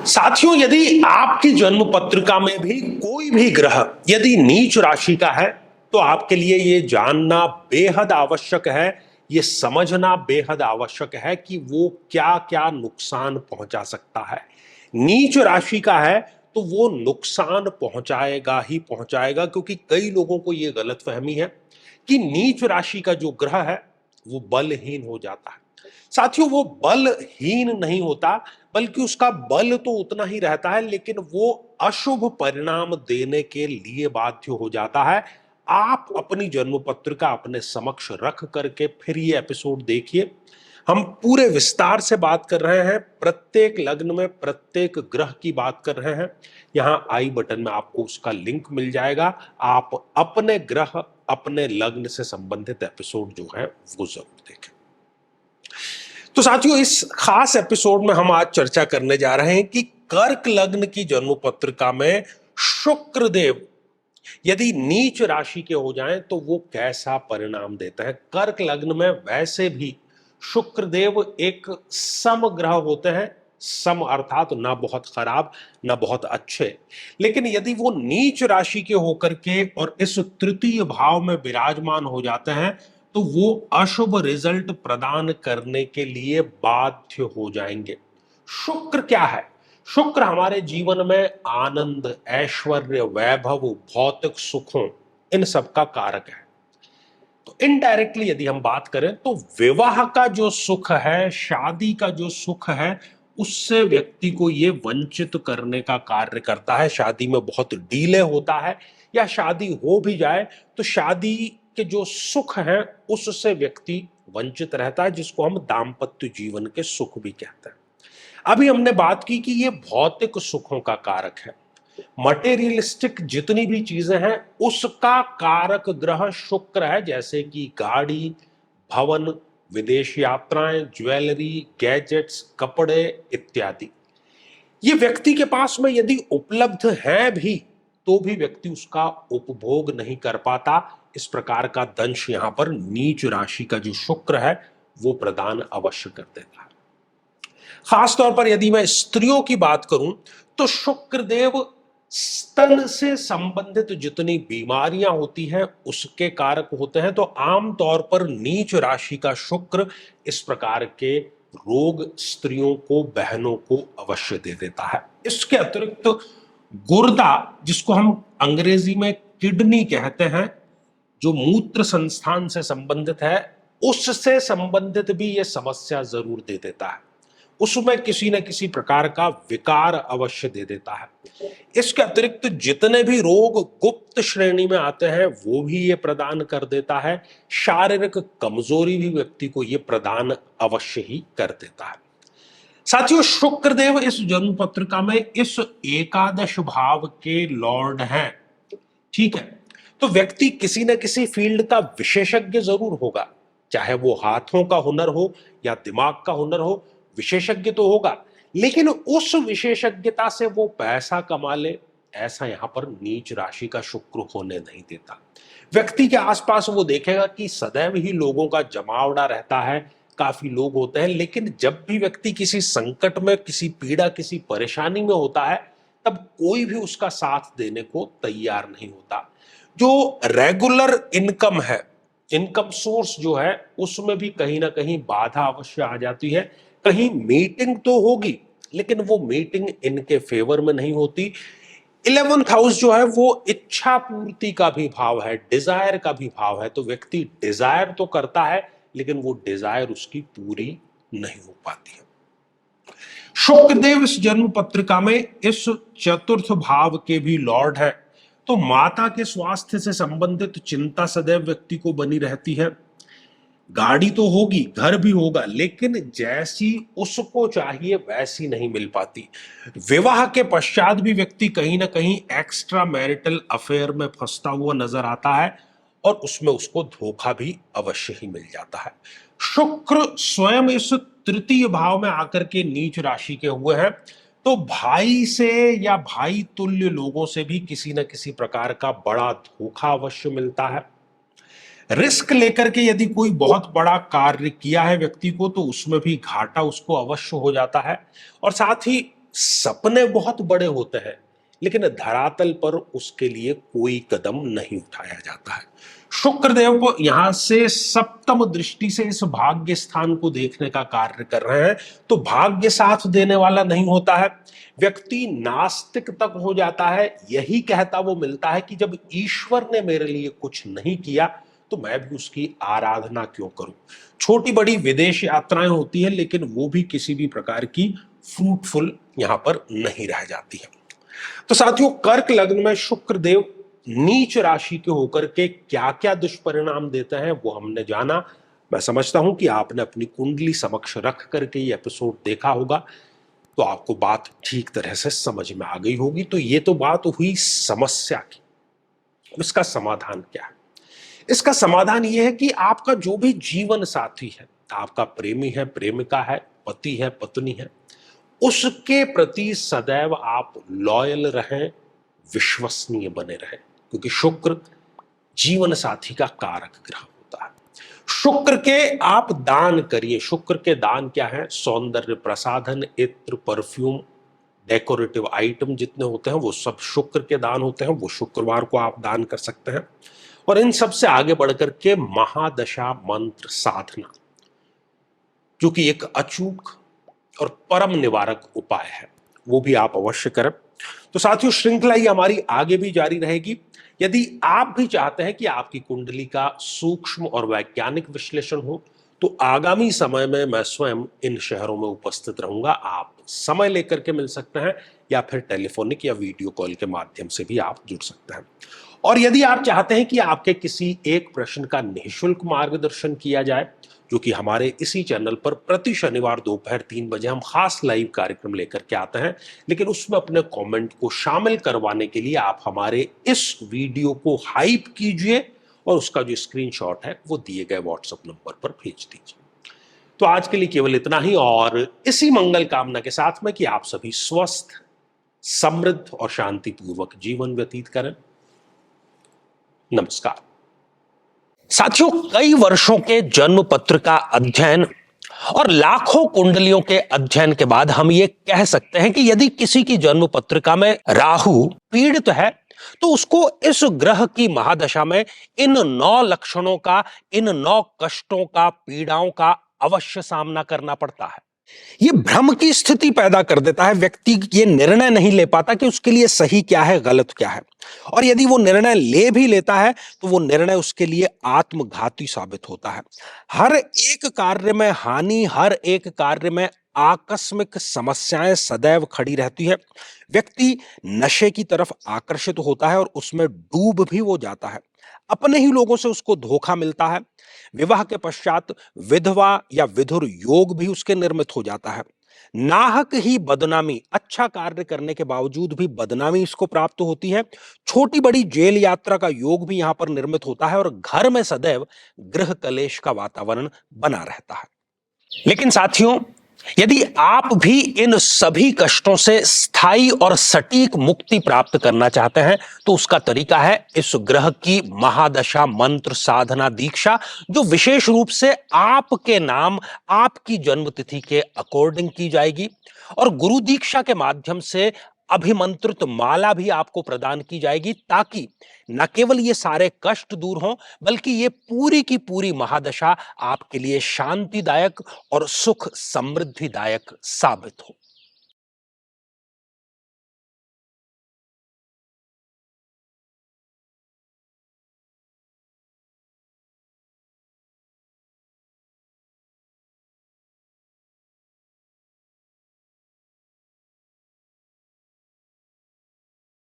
साथियों, यदि आपकी जन्म पत्रिका में भी कोई भी ग्रह यदि नीच राशि का है तो आपके लिए ये जानना बेहद आवश्यक है, ये समझना बेहद आवश्यक है कि वो क्या क्या नुकसान पहुंचा सकता है। नीच राशि का है तो वो नुकसान पहुंचाएगा ही पहुंचाएगा, क्योंकि कई लोगों को ये गलतफहमी है कि नीच राशि का जो ग्रह है वो बलहीन हो जाता है। साथियों, वो बलहीन नहीं होता, बल्कि उसका बल तो उतना ही रहता है, लेकिन वो अशुभ परिणाम देने के लिए बाध्य हो जाता है। आप अपनी जन्म पत्रिका अपने समक्ष रख करके फिर ये एपिसोड देखिए। हम पूरे विस्तार से बात कर रहे हैं, प्रत्येक लग्न में प्रत्येक ग्रह की बात कर रहे हैं। यहां आई बटन में आपको उसका लिंक मिल जाएगा। आप अपने ग्रह अपने लग्न से संबंधित एपिसोड जो है वो जरूर देखें। तो साथियों, इस खास एपिसोड में हम आज चर्चा करने जा रहे हैं कि कर्क लग्न की जन्म पत्रिका में शुक्र देव यदि नीच राशि के हो जाएं तो वो कैसा परिणाम देता है। कर्क लग्न में वैसे भी शुक्र देव एक सम ग्रह होते हैं, सम अर्थात ना बहुत खराब ना बहुत अच्छे। लेकिन यदि वो नीच राशि के होकर के और इस तृतीय भाव में विराजमान हो जाते हैं तो वो अशुभ रिजल्ट प्रदान करने के लिए बाध्य हो जाएंगे। शुक्र क्या है? शुक्र हमारे जीवन में आनंद, ऐश्वर्य, वैभव, भौतिक सुखों, इन सब का कारक है। तो इनडायरेक्टली यदि हम बात करें तो विवाह का जो सुख है, शादी का जो सुख है, उससे व्यक्ति को ये वंचित करने का कार्य करता है। शादी में बहुत डीले होता है, या शादी हो भी जाए तो शादी के जो सुख हैं उससे व्यक्ति वंचित रहता है, जिसको हम दाम्पत्य जीवन के सुख भी कहते हैं। अभी हमने बात की कि ये भौतिक सुखों का कारक है। मटेरियलिस्टिक जितनी भी चीजें हैं उसका कारक ग्रह शुक्र है, जैसे कि गाड़ी, भवन, विदेश यात्राएं, ज्वेलरी, गैजेट्स, कपड़े इत्यादि। ये व्यक्ति के पास में यदि उपलब्ध है भी तो भी व्यक्ति उसका उपभोग नहीं कर पाता। इस प्रकार का दंश यहां पर नीच राशि का जो शुक्र है वो प्रदान अवश्य कर देता है। खासतौर पर यदि मैं स्त्रियों की बात करूं तो शुक्र देव स्तन से संबंधित जितनी बीमारियां होती हैं उसके कारक होते हैं। तो आमतौर पर नीच राशि का शुक्र इस प्रकार के रोग स्त्रियों को, बहनों को अवश्य दे देता है। इसके अतिरिक्त गुर्दा, जिसको हम अंग्रेजी में किडनी कहते हैं, जो मूत्र संस्थान से संबंधित है, उससे संबंधित भी यह समस्या जरूर दे देता है। उसमें किसी न किसी प्रकार का विकार अवश्य दे देता है। इसके अतिरिक्त जितने भी रोग गुप्त श्रेणी में आते हैं वो भी ये प्रदान कर देता है। शारीरिक कमजोरी भी व्यक्ति को ये प्रदान अवश्य ही कर देता है। साथियों, शुक्रदेव इस जन्म पत्रिका में इस एकादश भाव के लॉर्ड हैं। ठीक है, तो व्यक्ति किसी न किसी फील्ड का विशेषज्ञ जरूर होगा, चाहे वो हाथों का हुनर हो या दिमाग का हुनर हो, विशेषज्ञ तो होगा। लेकिन उस विशेषज्ञता से वो पैसा कमा ले, ऐसा यहां पर नीच राशि का शुक्र होने नहीं देता। व्यक्ति के आसपास वो देखेगा कि सदैव ही लोगों का जमावड़ा रहता है, काफी लोग होते हैं, लेकिन जब भी व्यक्ति किसी संकट में, किसी पीड़ा, किसी परेशानी में होता है तब कोई भी उसका साथ देने को तैयार नहीं होता। जो रेगुलर इनकम है, इनकम सोर्स जो है, उसमें भी कहीं ना कहीं बाधा अवश्य आ जाती है। कहीं मीटिंग तो होगी लेकिन वो मीटिंग इनके फेवर में नहीं होती। 11th हाउस जो है वो इच्छा पूर्ति का भी भाव है, डिजायर का भी भाव है। तो व्यक्ति डिजायर तो करता है लेकिन वो डिजायर उसकी पूरी नहीं हो पाती है। शुक्रदेव इस जन्म पत्रिका में इस चतुर्थ भाव के भी लॉर्ड है। तो माता के स्वास्थ्य से संबंधित चिंता सदैव व्यक्ति को बनी रहती है। गाड़ी तो होगी, घर भी होगा, लेकिन जैसी उसको चाहिए वैसी नहीं मिल पाती। विवाह के पश्चात भी व्यक्ति कहीं ना कहीं एक्स्ट्रा मैरिटल अफेयर में फंसता हुआ नजर आता है और उसमें उसको धोखा भी अवश्य ही मिल जाता है। शुक्र स्वयं इस तृतीय भाव में आकर के नीच राशि के हुए हैं, तो भाई से या भाई तुल्य लोगों से भी किसी न किसी प्रकार का बड़ा धोखा अवश्य मिलता है। रिस्क लेकर के यदि कोई बहुत बड़ा कार्य किया है व्यक्ति को तो उसमें भी घाटा उसको अवश्य हो जाता है। और साथ ही सपने बहुत बड़े होते हैं, लेकिन धरातल पर उसके लिए कोई कदम नहीं उठाया जाता है। शुक्रदेव को यहां से सप्तम दृष्टि से इस भाग्य स्थान को देखने का कार्य कर रहे हैं, तो भाग्य साथ देने वाला नहीं होता है। व्यक्ति नास्तिक तक हो जाता है, यही कहता वो मिलता है कि जब ईश्वर ने मेरे लिए कुछ नहीं किया तो मैं भी उसकी आराधना क्यों करूं। छोटी बड़ी विदेश यात्राएं होती है, लेकिन वो भी किसी भी प्रकार की फ्रूटफुल यहां पर नहीं रह जाती है। तो साथियों, कर्क लग्न में शुक्र देव नीच राशि के होकर के क्या क्या दुष्परिणाम देते हैं वो हमने जाना। मैं समझता हूं कि आपने अपनी कुंडली समक्ष रख करके ये एपिसोड देखा होगा, तो आपको बात ठीक तरह से समझ में आ गई होगी। तो ये तो बात हुई समस्या की। इसका समाधान क्या है? इसका समाधान यह है कि आपका जो भी जीवन साथी है, आपका प्रेमी है, प्रेमिका है, पति है, पत्नी है, उसके प्रति सदैव आप लॉयल रहें, विश्वसनीय बने रहें, क्योंकि शुक्र जीवन साथी का कारक ग्रह होता है। शुक्र के आप दान करिए। शुक्र के दान क्या है? सौंदर्य प्रसाधन, इत्र, परफ्यूम, डेकोरेटिव आइटम जितने होते हैं वो सब शुक्र के दान होते हैं। वो शुक्रवार को आप दान कर सकते हैं। और इन सब से आगे बढ़कर के महादशा मंत्र साधना, जो कि एक अचूक और परम निवारक उपाय है, वो भी आप अवश्य करें। तो साथियों, श्रृंखला ये हमारी आगे भी जारी रहेगी। यदि आप भी चाहते हैं कि आपकी कुंडली का सूक्ष्म और वैज्ञानिक विश्लेषण हो, तो आगामी समय में मैं स्वयं इन शहरों में उपस्थित रहूंगा। आप समय लेकर के मिल सकते हैं, या फिर टेलीफोनिक या वीडियो कॉल के माध्यम से भी आप जुड़ सकते हैं। और यदि आप चाहते हैं कि आपके किसी एक प्रश्न का निःशुल्क मार्गदर्शन किया जाए, जो कि हमारे इसी चैनल पर प्रति शनिवार दोपहर 3 बजे हम खास लाइव कार्यक्रम लेकर के आते हैं, लेकिन उसमें अपने कमेंट को शामिल करवाने के लिए आप हमारे इस वीडियो को हाइप कीजिए और उसका जो स्क्रीनशॉट है वो दिए गए व्हाट्सएप नंबर पर भेज दीजिए। तो आज के लिए केवल इतना ही, और इसी मंगल कामना के साथ में कि आप सभी स्वस्थ, समृद्ध और शांतिपूर्वक जीवन व्यतीत करें। नमस्कार साथियों, कई वर्षों के जन्म पत्र का अध्ययन और लाखों कुंडलियों के अध्ययन के बाद हम ये कह सकते हैं कि यदि किसी की जन्म पत्रिका में राहु पीड़ित है, तो उसको इस ग्रह की महादशा में इन 9 लक्षणों का, इन 9 कष्टों का, पीड़ाओं का अवश्य सामना करना पड़ता है। ये भ्रम की स्थिति पैदा कर देता है। व्यक्ति ये निर्णय नहीं ले पाता कि उसके लिए सही क्या है, गलत क्या है। और यदि वो निर्णय ले भी लेता है, तो वो निर्णय उसके लिए आत्मघाती साबित होता है। हर एक कार्य में हानि, हर एक कार्य में आकस्मिक समस्याएं सदैव खड़ी रहती है। व्यक्ति नशे की तरफ आकर्षित होता है और उसमें डूब भी वो जाता है। अपने ही लोगों से उसको धोखा मिलता है। विवाह के पश्चात विधवा या विधुर योग भी उसके निर्मित हो जाता है। नाहक ही बदनामी, अच्छा कार्य करने के बावजूद भी बदनामी इसको प्राप्त होती है। छोटी बड़ी जेल यात्रा का योग भी यहां पर निर्मित होता है और घर में सदैव गृह कलेश का वातावरण बना रहता है। लेकिन साथियों, यदि आप भी इन सभी कष्टों से स्थायी और सटीक मुक्ति प्राप्त करना चाहते हैं, तो उसका तरीका है इस ग्रह की महादशा मंत्र साधना दीक्षा, जो विशेष रूप से आपके नाम, आपकी जन्मतिथि के अकॉर्डिंग की जाएगी। और गुरु दीक्षा के माध्यम से अभिमंत्रित माला भी आपको प्रदान की जाएगी, ताकि न केवल ये सारे कष्ट दूर हों, बल्कि ये पूरी की पूरी महादशा आपके लिए शांतिदायक और सुख समृद्धिदायक साबित हो।